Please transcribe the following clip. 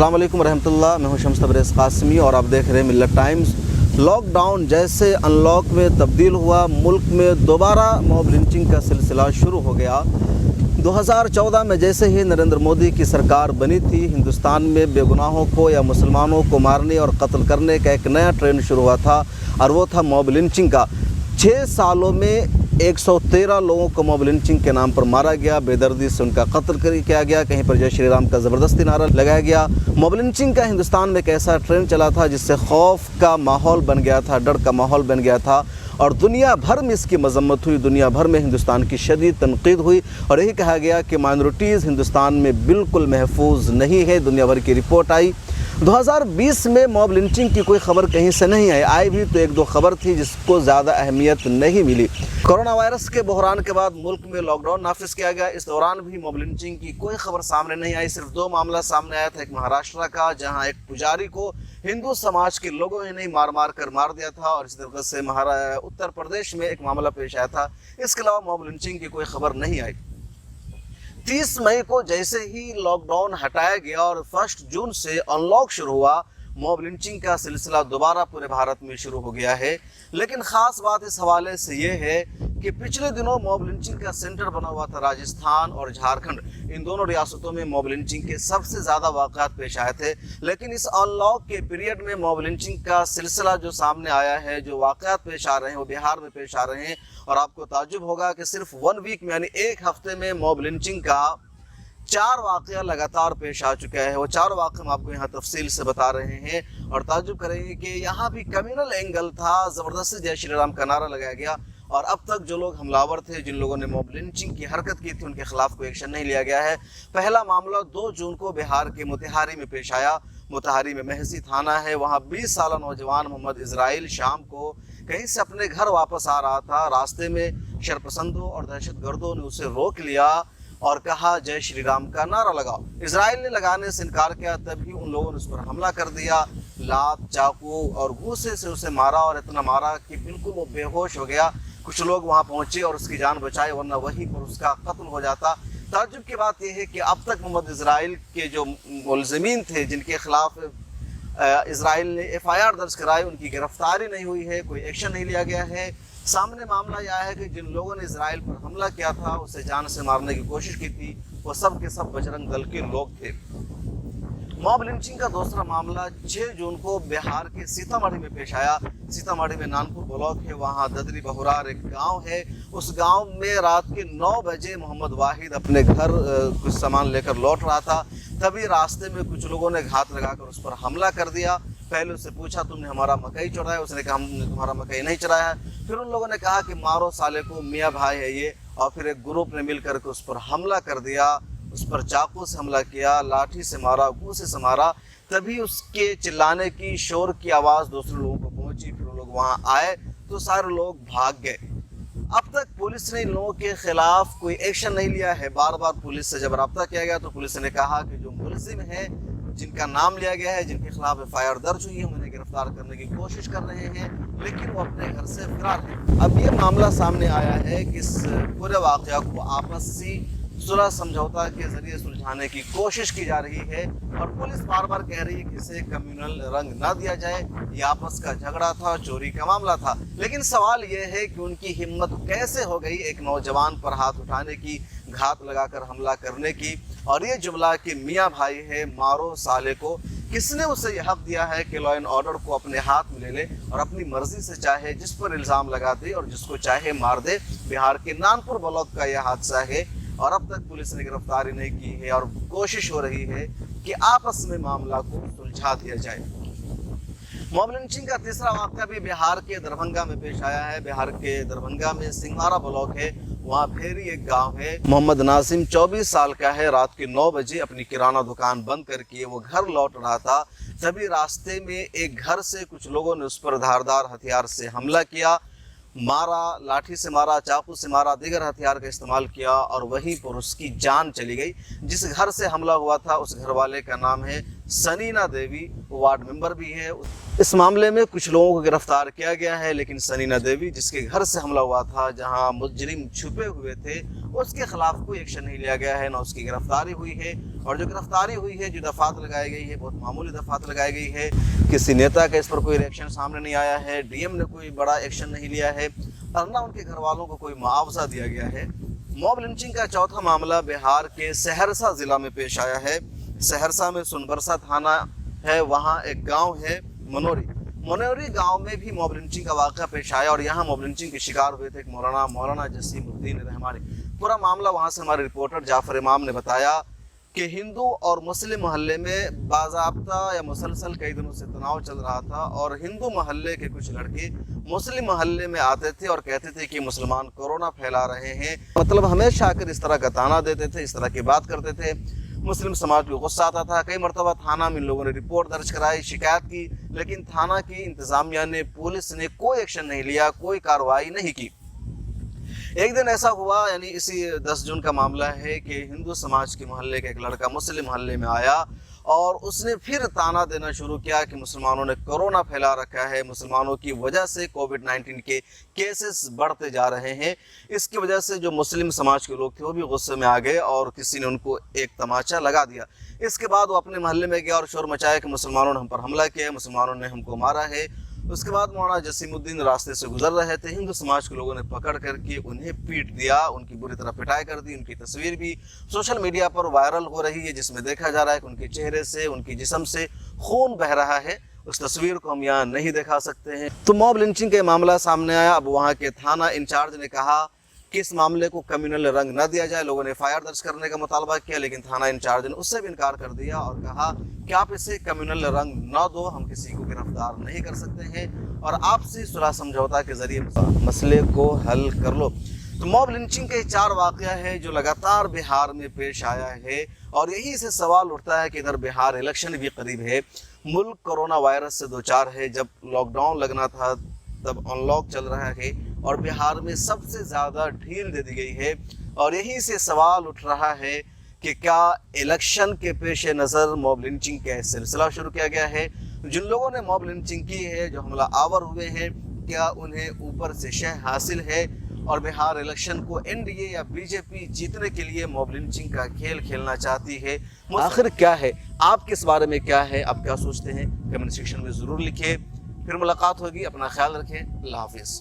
अस्सलाम वालेकुम रहमतुल्लाह। मैं हूं शम्स तबरेज़ कासमी और आप देख रहे हैं मिल्लत टाइम्स। लॉकडाउन जैसे अनलॉक में तब्दील हुआ, मुल्क में दोबारा मॉब लिंचिंग का सिलसिला शुरू हो गया। 2014 में जैसे ही नरेंद्र मोदी की सरकार बनी थी, हिंदुस्तान में बेगुनाहों को या मुसलमानों को मारने और कत्ल करने का एक नया ट्रेंड शुरू हुआ था और वो था मॉब लिंचिंग का। 6 सालों में 113 लोगों को मॉब लिंचिंग के नाम पर मारा गया, बेदर्दी से उनका कत्ल किया गया, कहीं पर जय श्री राम का ज़बरदस्ती नारा लगाया गया। मॉब लिंचिंग का हिंदुस्तान में एक ऐसा ट्रेंड चला था जिससे खौफ का माहौल बन गया था, डर का माहौल बन गया था और दुनिया भर में इसकी मजम्मत हुई, दुनिया भर में हिंदुस्तान की शदीद तनकीद हुई और यही कहा गया कि माइनॉरिटीज़ हिंदुस्तान में बिल्कुल महफूज नहीं है। दुनिया भर की रिपोर्ट आई। 2020 में मॉब लिंचिंग की कोई खबर कहीं से नहीं आई भी तो एक दो खबर थी जिसको ज़्यादा अहमियत नहीं मिली। कोरोना वायरस के बहरान के बाद मुल्क में लॉकडाउन नाफिज किया गया। इस दौरान भी मॉब लिंचिंग की कोई खबर सामने नहीं आई। सिर्फ 2 मामला सामने आया था, एक महाराष्ट्र का जहां एक पुजारी को हिंदू समाज के लोगों ने नहीं मार कर मार दिया था और इस तरीके से उत्तर प्रदेश में एक मामला पेश आया था। इसके अलावा मॉब लिंचिंग की कोई खबर नहीं आई। 30 मई को जैसे ही लॉकडाउन हटाया गया और 1 जून से अनलॉक शुरू हुआ, मॉब लिंचिंग का सिलसिला दोबारा पूरे भारत में शुरू हो गया है। लेकिन ख़ास बात इस हवाले से ये है कि पिछले दिनों मॉब लिंचिंग का सेंटर बना हुआ था राजस्थान और झारखंड। इन दोनों रियासतों में मॉब लिंचिंग के सबसे ज़्यादा वाक़यात पेश आए थे। लेकिन इस अनलॉक के पीरियड में मॉब लिंचिंग का सिलसिला जो सामने आया है, जो वाक़यात पेश आ रहे हैं वो बिहार में पेश आ रहे हैं और आपको ताज्जुब होगा कि सिर्फ 1 वीक में यानी 1 हफ्ते में मॉब लिंचिंग का 4 वाक़या लगातार पेश आ चुका है। वो 4 वाक़े हम आपको यहाँ तफसील से बता रहे हैं और ताज्जुब करेंगे कि यहाँ भी कम्युनल एंगल था, ज़बरदस्ती जय श्री राम का नारा लगाया गया और अब तक जो लोग हमलावर थे, जिन लोगों ने मॉब लिंचिंग की हरकत की थी, उनके खिलाफ कोई एक्शन नहीं लिया गया है। पहला मामला 2 जून को बिहार के मोतिहारी में पेश आया। मोतिहारी में महसी थाना है, वहाँ 20 साल नौजवान मोहम्मद इजराइल शाम को कहीं से अपने घर वापस आ रहा था। रास्ते में शरपसंदों और दहशतगर्दों ने उसे रोक लिया और कहा जय श्री राम का नारा लगाओ। इजराइल ने लगाने से इनकार किया, तभी उन लोगों ने उस पर हमला कर दिया। लात, चाकू और घूसे से उसे मारा और इतना मारा कि बिल्कुल वो बेहोश हो गया। कुछ लोग वहां पहुंचे और उसकी जान बचाए, वरना वहीं पर उसका कत्ल हो जाता। ताज्जुब की बात यह है कि अब तक मोहम्मद इजराइल के जो मुलज़िमीन थे, जिनके खिलाफ इजराइल ने FIR दर्ज कराई, उनकी गिरफ्तारी नहीं हुई है, कोई एक्शन नहीं लिया गया है। सामने मामला यह है कि जिन लोगों ने इजराइल पर हमला किया था, उसे जान से मारने की कोशिश की थी, वो सब के सब बजरंग दल के लोग थे। मॉब लिंचिंग का दूसरा मामला 6 जून को बिहार के सीतामढ़ी में पेश आया। सीतामढ़ी में नानपुर ब्लॉक है, वहाँ ददरी बहुरार एक गांव है। उस गांव में रात के 9 बजे मोहम्मद वाहिद अपने घर कुछ सामान लेकर लौट रहा था, तभी रास्ते में कुछ लोगों ने घात लगाकर उस पर हमला कर दिया। पहले उससे पूछा, तुमने हमारा मकई चुराया? उसने कहा, हमने तुम्हारा मकई नहीं चुराया है। फिर उन लोगों ने कहा कि मारो साले को, मियाँ भाई है ये। और फिर एक ग्रुप ने मिलकर के उस पर हमला कर दिया, उस पर चाकू से हमला किया, लाठी से मारा, घूसे से मारा। तभी उसके चिल्लाने की, शोर की आवाज़ दूसरे लोगों को पहुंची। फिर वो लोग वहाँ आए तो सारे लोग भाग गए। अब तक पुलिस ने इन लोगों के खिलाफ कोई एक्शन नहीं लिया है। बार बार पुलिस से जब रब्ता किया गया तो पुलिस ने कहा कि जो मुलजिम है, जिनका नाम लिया गया है, जिनके खिलाफ FIR दर्ज हुई है, उन्हें गिरफ्तार करने की कोशिश कर रहे हैं, लेकिन वो अपने घर से फरार हैं। अब ये मामला सामने आया है कि इस पूरे वाक़या को आपसी सुलह समझौता के जरिए सुलझाने की कोशिश की जा रही है और पुलिस बार बार कह रही है कि इसे कम्युनल रंग ना दिया जाए, ये आपस का झगड़ा था, चोरी का मामला था। लेकिन सवाल ये है कि उनकी हिम्मत कैसे हो गई एक नौजवान पर हाथ उठाने की, घात लगाकर हमला करने की। और ये जुमला कि मियाँ भाई है, मारो साले को, किसने उसे यह हक दिया है कि लॉ एंड ऑर्डर को अपने हाथ में ले ले और अपनी मर्जी से चाहे जिस पर इल्ज़ाम लगा दे और जिसको चाहे मार दे? बिहार के नानपुर ब्लॉक का यह हादसा है और अब तक पुलिस ने गिरफ्तारी नहीं की है और कोशिश हो रही है कि आपस में मामला को सुलझा दिया जाए। मॉब लिंचिंग का तीसरा वाक़या भी बिहार के दरभंगा में पेश आया है। बिहार के दरभंगा में सिंघारा ब्लॉक है, वहाँ भेरी एक गांव है। मोहम्मद नासिम 24 साल का है। रात के 9 बजे अपनी किराना दुकान बंद करके वो घर लौट रहा था, तभी रास्ते में एक घर से कुछ लोगों ने उस पर धारदार हथियार से हमला किया, मारा, लाठी से मारा, चाकू से मारा, दीगर हथियार का इस्तेमाल किया और वहीं पर उसकी जान चली गई। जिस घर से हमला हुआ था उस घर वाले का नाम है सनीना देवी वार्ड मेंबर भी है। इस मामले में कुछ लोगों को गिरफ्तार किया गया है, लेकिन सनीना देवी जिसके घर से हमला हुआ था, जहां मुजरिम छुपे हुए थे, उसके खिलाफ कोई एक्शन नहीं लिया गया है, न उसकी गिरफ्तारी हुई है। और जो गिरफ्तारी हुई है, जो दफात लगाई गई है, बहुत मामूली दफात लगाई गई है। किसी नेता का इस पर कोई रिएक्शन सामने नहीं आया है, डीएम ने कोई बड़ा एक्शन नहीं लिया है, और न उनके घर वालों को कोई मुआवजा दिया गया है। मॉब लिंचिंग का चौथा मामला बिहार के सहरसा जिला में पेश आया है। सहरसा में सुनबरसा थाना है, वहाँ एक गांव है मनोरी गांव में भी मॉब लिंचिंग का वाक़या पेश आया, और यहाँ मॉब लिंचिंग के शिकार हुए थे एक मौलाना जसीमुद्दीन रहमानी। पूरा मामला वहाँ से हमारे रिपोर्टर जाफर इमाम ने बताया कि हिंदू और मुस्लिम मोहल्ले में बाज़ाब्ता या मुसलसल कई दिनों से तनाव चल रहा था, और हिंदू मोहल्ले के कुछ लड़के मुस्लिम मोहल्ले में आते थे और कहते थे कि मुसलमान कोरोना फैला रहे हैं। मतलब हमेशा आकर इस तरह का ताना देते थे, इस तरह की बात करते थे। मुस्लिम समाज को गुस्सा आता था। कई मरतबा थाना में इन लोगों ने रिपोर्ट दर्ज कराई, शिकायत की, लेकिन थाना की इंतज़ामिया ने, पुलिस ने कोई एक्शन नहीं लिया, कोई कार्रवाई नहीं की। एक दिन ऐसा हुआ, यानी इसी 10 जून का मामला है, कि हिंदू समाज के मोहल्ले का एक लड़का मुस्लिम मोहल्ले में आया और उसने फिर ताना देना शुरू किया कि मुसलमानों ने कोरोना फैला रखा है, मुसलमानों की वजह से कोविड-19 के केसेस बढ़ते जा रहे हैं। इसकी वजह से जो मुस्लिम समाज के लोग थे वो भी गुस्से में आ गए और किसी ने उनको एक तमाचा लगा दिया। इसके बाद वो अपने मोहल्ले में गया और शोर मचाया कि मुसलमानों ने हम पर हमला किया है, मुसलमानों ने हमको मारा है। उसके बाद मौलाना जसीमुद्दीन रास्ते से गुजर रहे थे, हिंदू समाज के लोगों ने पकड़ करके उन्हें पीट दिया, उनकी बुरी तरह पिटाई कर दी। उनकी तस्वीर भी सोशल मीडिया पर वायरल हो रही है, जिसमें देखा जा रहा है कि उनके चेहरे से, उनकी जिस्म से खून बह रहा है। उस तस्वीर को हम यहाँ नहीं दिखा सकते हैं। तो मॉब लिंचिंग का मामला सामने आया। अब वहाँ के थाना इंचार्ज ने कहा कि इस मामले को कम्युनल रंग न दिया जाए। लोगों ने एफआईआर दर्ज करने का मुतालबा किया, लेकिन थाना इंचार्ज ने उससे भी इनकार कर दिया और कहा कि आप इसे कम्युनल रंग न दो, हम किसी को गिरफ्तार नहीं कर सकते हैं और आपसी सुलह समझौता के जरिए मसले को हल कर लो। तो मॉब लिंचिंग के 4 वाक़या है जो लगातार बिहार में पेश आया है, और यही से सवाल उठता है कि इधर बिहार इलेक्शन भी करीब है, मुल्क कोरोना वायरस से दो चार है। जब लॉकडाउन लगना था तब अनलॉक चल रहा है, और बिहार में सबसे ज़्यादा ढील दे दी गई है। और यहीं से सवाल उठ रहा है कि क्या इलेक्शन के पेश नज़र मॉब लिंचिंग का सिलसिला शुरू किया गया है। जिन लोगों ने मॉब लिंचिंग की है, जो हमला आवर हुए हैं, क्या उन्हें ऊपर से शह हासिल है और बिहार इलेक्शन को एनडीए या बीजेपी जीतने के लिए मॉब लिंचिंग का खेल खेलना चाहती है? आखिर क्या है, आपके इस बारे में क्या है, आप क्या सोचते हैं, कमेंट सेक्शन में ज़रूर लिखिए। फिर मुलाकात होगी, अपना ख्याल रखें, अल्लाह हाफिज़।